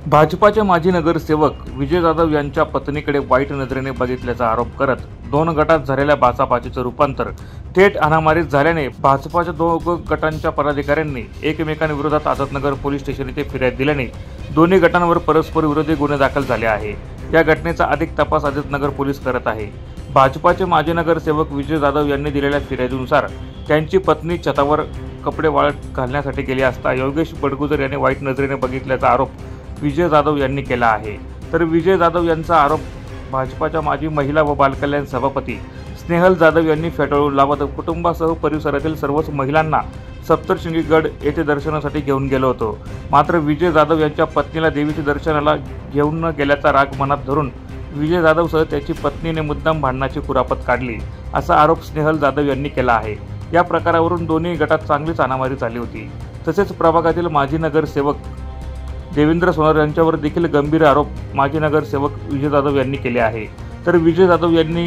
भाजपाचे माजी नगरसेवक विजय जाधव यांच्या पत्नीकडे वाईट नजरेने बघितल्याचा आरोप करत दोन गटात झालेल्या बाचाबाचीचं रूपांतर थेट हाणामारीत झाल्याने भाजपाच्या दोन गटांच्या पदाधिकाऱ्यांनी एकमेकांविरोधात आझादनगर पोलीस स्टेशन येथे फिर्याद दिल्याने दोन्ही गटांवर परस्पर विरोधी गुन्हे दाखल झाले आहे। या घटनेचा अधिक तपास आझादनगर पोलीस करत आहे। भाजपाचे माजी नगरसेवक विजय जाधव यांनी दिलेल्या फिर्यादीनुसार त्यांची पत्नी छतावर कपडे वाळत घालण्यासाठी गेली असता योगेश बडगुजर यांनी वाईट नजरेने बघितल्याचा आरोप विजय जाधव यांनी केला आहे। तर विजय जाधव यांचा आरोप भाजपाच्या माजी महिला व बालकल्याण सभापती स्नेहल जाधव यांनी फेटाळून लावत कुटुंबासह परिसरातील सर्वच महिलांना सप्तशृंगी गड येथे दर्शनासाठी घेऊन गेलो होतो। मात्र विजय जाधव यांच्या पत्नीला देवीच्या दर्शनाला घेऊन न गेल्याचा राग मनात धरून विजय जाधवसह त्याची पत्नीने मुद्दाम भांडणाची कुरापत काढली असा आरोप स्नेहल जाधव यांनी केला आहे। या प्रकारावरून दोन्ही गटात चांगलीच हाणामारी झाली होती। तसेच प्रभागातील माजी नगरसेवक देवेंद्र सोनार यांच्यावर देखील गंभीर आरोप माजी नगरसेवक विजय जाधव यांनी केले आहे। तर विजय जाधव यांनी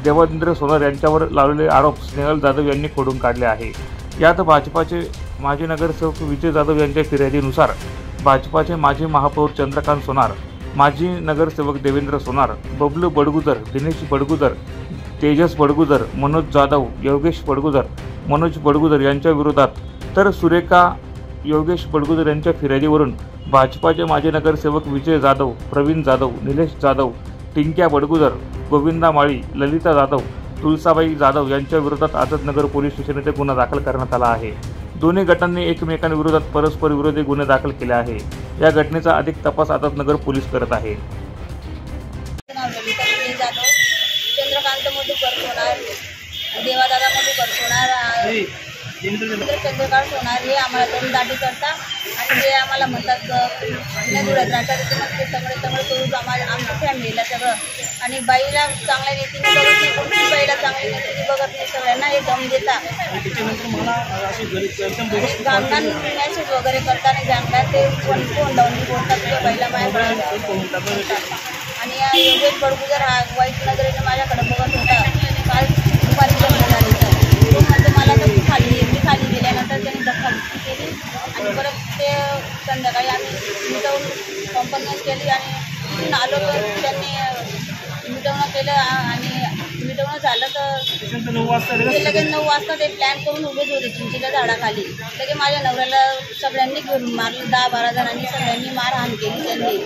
देवेंद्र सोनार यांच्यावर लावलेले आरोप स्नेहल जाधव यांनी खोडून काढले आहे। यात भाजपाचे माजी नगरसेवक विजय जाधव यांच्या फिर्यादीनुसार भाजपाचे माजी महापौर चंद्रकांत सोनार, माजी नगरसेवक देवेंद्र सोनार, बबलू बडगुजर, दिनेश बडगुजर, तेजस बडगुजर, मनोज जाधव, योगेश बडगुजर, मनोज बडगुजर यांच्या विरोधात तर सुरेखा योगेश बडगुजर यांच्या फिर्यादीवरून भाजपाचे माजी नगरसेवक विजय जाधव, प्रवीण जाधव, निलेश जाधव, टिंक्या बडगुजर, गोविंदा माळी, ललिता जाधव, तुलसाबाई जाधव यांच्या विरोधात आझादनगर पोलीस स्टेशन येथे गुन्हा दाखल करण्यात आला आहे। दोन्ही गटांनी एकमेकांविरोधात परस्पर विरोधी गुन्हे दाखल केले आहे। या घटनेचा अधिक तपास आझादनगर पोलीस करत आहे। चंद्रकांत सोनार हे आम्हाला दोन दाटी करतात आणि ते आम्हाला म्हणतात जुळत राहतात ते सगळे करून आमच्या फॅमिलीला सगळं आणि बाईला चांगल्या रीतीने बघत नाही, कोणतीच बाईला चांगल्या रीतीने बघत नाही, सगळ्यांना हे दम देतात। गांगण मॅसेज वगैरे करताना जाणतात ते फोन लावून बोलतात तुझ्या बाईला माया आणि योगेश बडगुजर हा वाईट नजरेने माझ्याकडे बघत होता। काल दुपारी झाली तो म्हणजे मला तर खाली गेल्यानंतर त्यांनी दखल केली आणि परत ते संध्याकाळी आम्ही मिटवून कंपनी केली आणि आलो तर त्यांनी मिटवणं केलं आणि मिटवणं झालं तर लगेच 9 वाजता ते प्लॅन करून उभेच होते चिंचेच्या झाडाखाली। लगे माझ्या नवऱ्याला सगळ्यांनी घेऊन मारलं, 10-12 जणांनी सगळ्यांनी मारहाण केली। त्यांनी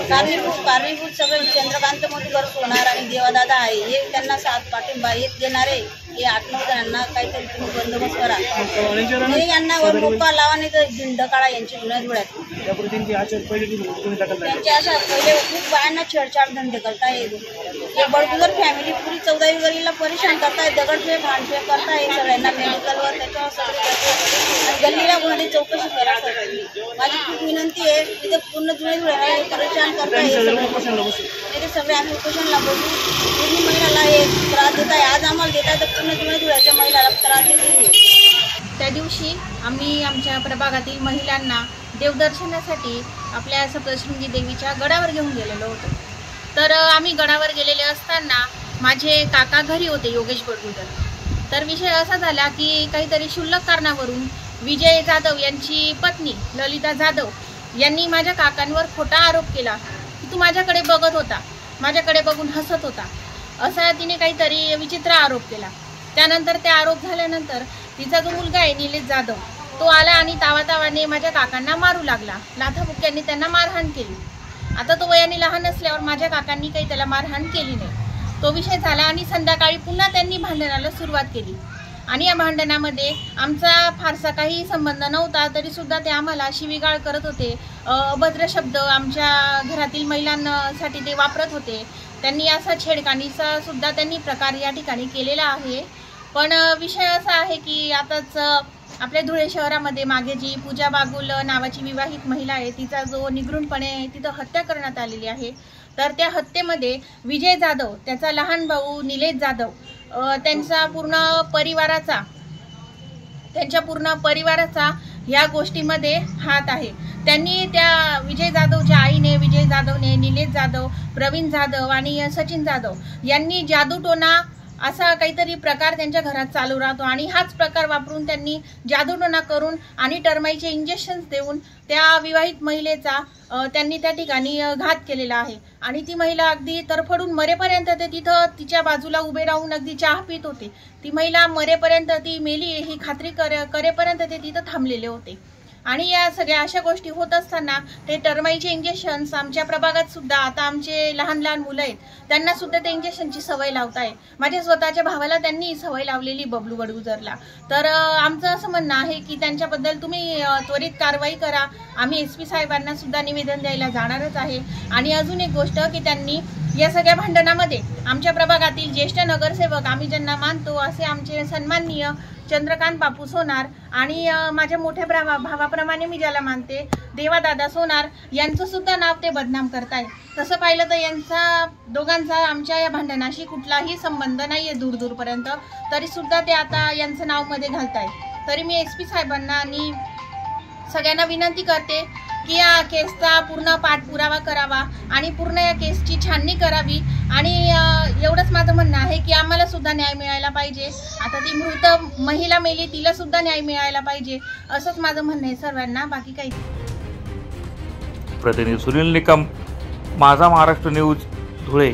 कारणीभूत सगळे चंद्रकांत मधुकर सोनार आणि देवादादा आहे हे त्यांना साथ पाठिंबा एक देणारे हे 8-9 जणांना काहीतरी तुम्ही बंदोबस्त करा, यांना मोका लावा नाही तर झुंड काढा यांची गुन्ह्यात त्यांच्या असं पहिले खूप बायांना छेडछाड धंदे करताय। हे बडगुजर फॅमिली पुरी 14वी गलीला परेशान करताय, दगडफेक भांडफेक करताय सगळ्यांना मेडिकलवर त्याच्यावर सगळे गल्लीला कोणाची चौकशी करा। माझी खूप विनंती आहे तिथे पूर्ण जुने परेशान करताय हे सगळे आम्ही उपोषणला बघू। पूर्ण महिलाला हे त्रास देत आहे, आज आम्हाला देत आहे तर पूर्ण जुने धुळ्याच्या महिलाला त्रास देते। त्या दिवशी आम्ही आमच्या प्रभागातील महिलांना देवदर्शनासाठी आपल्या सप्तशृंगी देवीच्या गडावर घेऊन गेलेलो होतो। तर आम्ही गडावर गेलेले असताना माझे काका घरी होते योगेश बडगुजर। तर विषय असा झाला की काहीतरी क्षुल्लक कारणावरून विजय जाधव यांची पत्नी ललिता जाधव यांनी माझ्या काकांवर खोटा आरोप केला की तू माझ्याकडे बघत होता, माझ्याकडे बघून हसत होता, असा तिने काहीतरी विचित्र आरोप केला। त्यानंतर ते आरोप झाल्यानंतर तिचा जो मुलगा आहे निलेश जाधव तो आला आणि तावातावाने माझ्या काकांना मारू लागला, लाथाबुक्क्यांनी त्यांना मारहाण केली। आता तो वयाने लहान असल्यावर माझ्या काकांनी काही त्याला मारहाण केली नाही। तो विषय झाला आणि संध्याकाळी पुन्हा त्यांनी भांडणाला सुरुवात केली आणि या भांडणामध्ये आमचा फारसा काही संबंध नव्हता तरी सुद्धा ते आम्हाला शिवीगाळ करत होते, अभद्र शब्द आमच्या घरातील महिलांसाठी ते वापरत होते। त्यांनी असा छेडखानीचा सुद्धा त्यांनी प्रकार या ठिकाणी केलेला आहे। पण विषय असा आहे की आताच आपल्या धुळे शहरामध्ये मागे जी पूजा बागुल नावाची विवाहित महिला आहे तिचा जो निगृणपणे तिथं हत्या करण्यात आलेली आहे। तर त्या हत्येमध्ये विजय जाधव, त्याचा लहान भाऊ निलेश जाधव, त्यांच्या पूर्ण परिवाराचा या गोष्टीमध्ये हात आहे। त्यांनी त्या विजय जाधवच्या आईने, विजय जाधवने, निलेश जाधव, प्रवीण जाधव आणि सचिन जाधव यांनी जादूटोना असा काहीतरी प्रकार त्यांच्या घरात चालू राहतो आणि हाच प्रकार वापरून त्यांनी जादूटोणा करून आणि टर्माईचे इंजेक्शन्स देऊन त्या विवाहित महिलेचा त्यांनी त्या ठिकाणी घात केलेला आहे आणि ती महिला अगदी तरफडून मरेपर्यंत ते तिथं तिच्या बाजूला उभे राहून अगदी चहा पित होते. ती महिला मरेपर्यंत, ती मेली ही खात्री करेपर्यंत ते तिथं थांबलेले होते. आणि या सगळ्या अशा गोष्टी होत असताना ते टर्माईचे इंजेक्शन्स आमच्या प्रभागात सुद्धा आता आमचे लहान लहान मुलं आहेत त्यांना सुद्धा त्या इंजेक्शनची सवय लावताय. माझ्या स्वतःच्या भावाला त्यांनी सवय लावलेली बबलू बडगुजरला. तर आमचं असं म्हणणं आहे की त्यांच्याबद्दल तुम्ही त्वरित कारवाई करा. आम्ही SP साहेबांना सुद्धा निवेदन द्यायला जाणारच आहे. आणि अजून एक गोष्ट की त्यांनी या सगळ्या भांडणामध्ये आमच्या प्रभागातील ज्येष्ठ नगरसेवक आम्ही ज्यांना मानतो असे आमचे सन्माननीय चंद्रकांत बापू सोनार आणि माझ्या मोठ्या भावाप्रमाणे मी ज्याला मानते देवादादा सोनार यांचं सुद्धा नाव ते बदनाम करताय. तसं पाहिलं तर यांचा दोघांचा आमच्या या भांडणाशी कुठलाही संबंध नाहीये दूरपर्यंत, तरी सुद्धा ते आता यांचं नाव मध्ये घालताय. तरी मी SP साहेबांना आणि सगळ्यांना विनंती करते की या केसचा पूर्ण पाठपुरावा करावा आणि पूर्ण या केसची छाननी करावी. आणि एवढंच माझं म्हणणं आहे की आम्हाला सुद्धा न्याय मिळायला पाहिजे. आता ती मृत महिला मेली, तिला सुद्धा न्याय मिळायला पाहिजे असंच माझं म्हणणं आहे सर्वांना, बाकी काही. प्रतिनिधी सुनील निकम, माझा महाराष्ट्र न्यूज, धुळे.